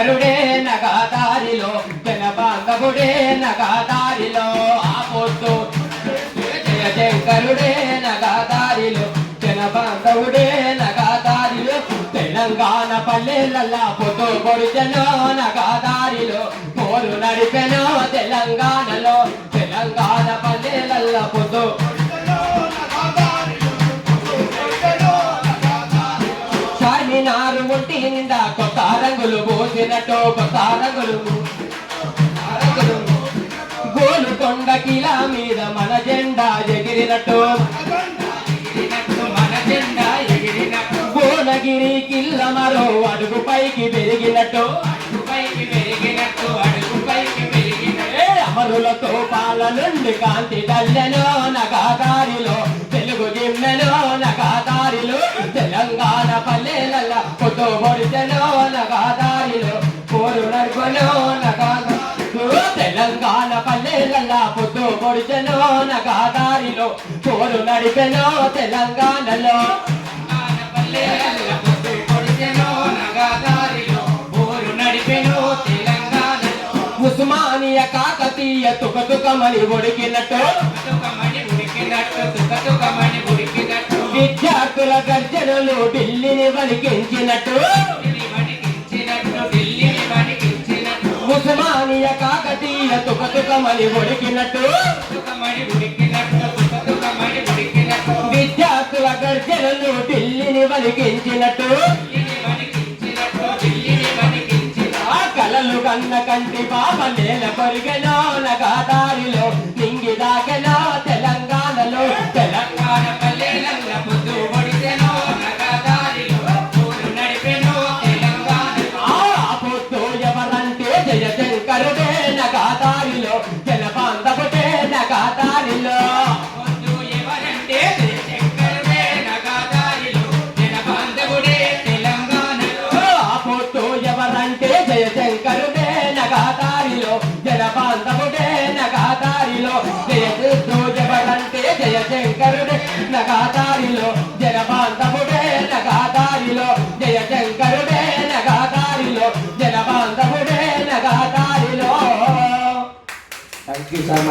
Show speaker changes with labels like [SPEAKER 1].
[SPEAKER 1] జయశంకరుడే నగాదారిలో జనబాంధవుడే నగాదారిలో ఆపోతూ జయశంకరుడే నగాదారిలో జనబాంధవుడే నగాదారిలో తెలంగాణ పల్లెలల్లా పొద్దు పొడిచెనో నగాదారిలో పోరు నడిపెనో తెలంగాణలో తెలంగాణ పల్లెలల్లా పొద్దు చార్మినారు ఒంటి నిండా కొత్త రంగులు పోసినట్టు కొత్త రంగులు గోలుకొండ కిలా మీద మన జెండా ఎగిరినట్టు భువనగిరి కిల్ల మరో అడుగు పైకి పెరిగినట్టు అమరులతో పాల నుండి కాంతి దల్లెనో నగాదారిలో తెలుగు జిమ్మెనో నగాదారిలో తెలంగాణ పల్లెలల్లా పొద్దు పొడిచెనో నగాదారిలో పోరు నడుకొనో నగాదారిలో తెలంగాణ పల్లెలల్లా పొద్దు పొడిచెనో నగాదారిలో పోరు నడిపెనో తెలంగాణలో ఉస్మానియా కాకతీయ తుకతుకమని ఉడికినట్టు విద్యార్థుల గర్జనలు ఢిల్లీని వణికించినట్టు ఉస్మానియా కాకతీయ తుకతుకమని ఉడికినట్టు విద్యార్థుల గర్జనలు ఢిల్లీని వణికించినట్టు కలలు కన్న కంటి పాప నేల కొరిగెనో నగాదారిలో నింగి దాకెనో తెలంగాణలో తెలంగాణ పల్లెలల్లా పొద్దు పొడిచెనో నగాదారిలో పోరు నడిపెనో తెలంగాణలో ఆ పొద్దు ఎవరంటే జయశంకరుడే నగాదారిలో జనబాంధవుడే నగాదారిలో పొద్దు ఎవరంటే జయశంకరుడే నగాదారిలో జనబాంధవుడే తెలంగాణలో ఆ పొద్దు ఎవరంటే జయశంకరుడే నగాదారిలో జనబాంధవుడే నగాదారిలో జయశంకరుడే జయశంకరుడే నగాదారిలో జనబాంధవుడే నగాదారిలో జయశంకరుడే నగాదారిలో జనబాంధవుడే నగాదారిలో. Thank you so much.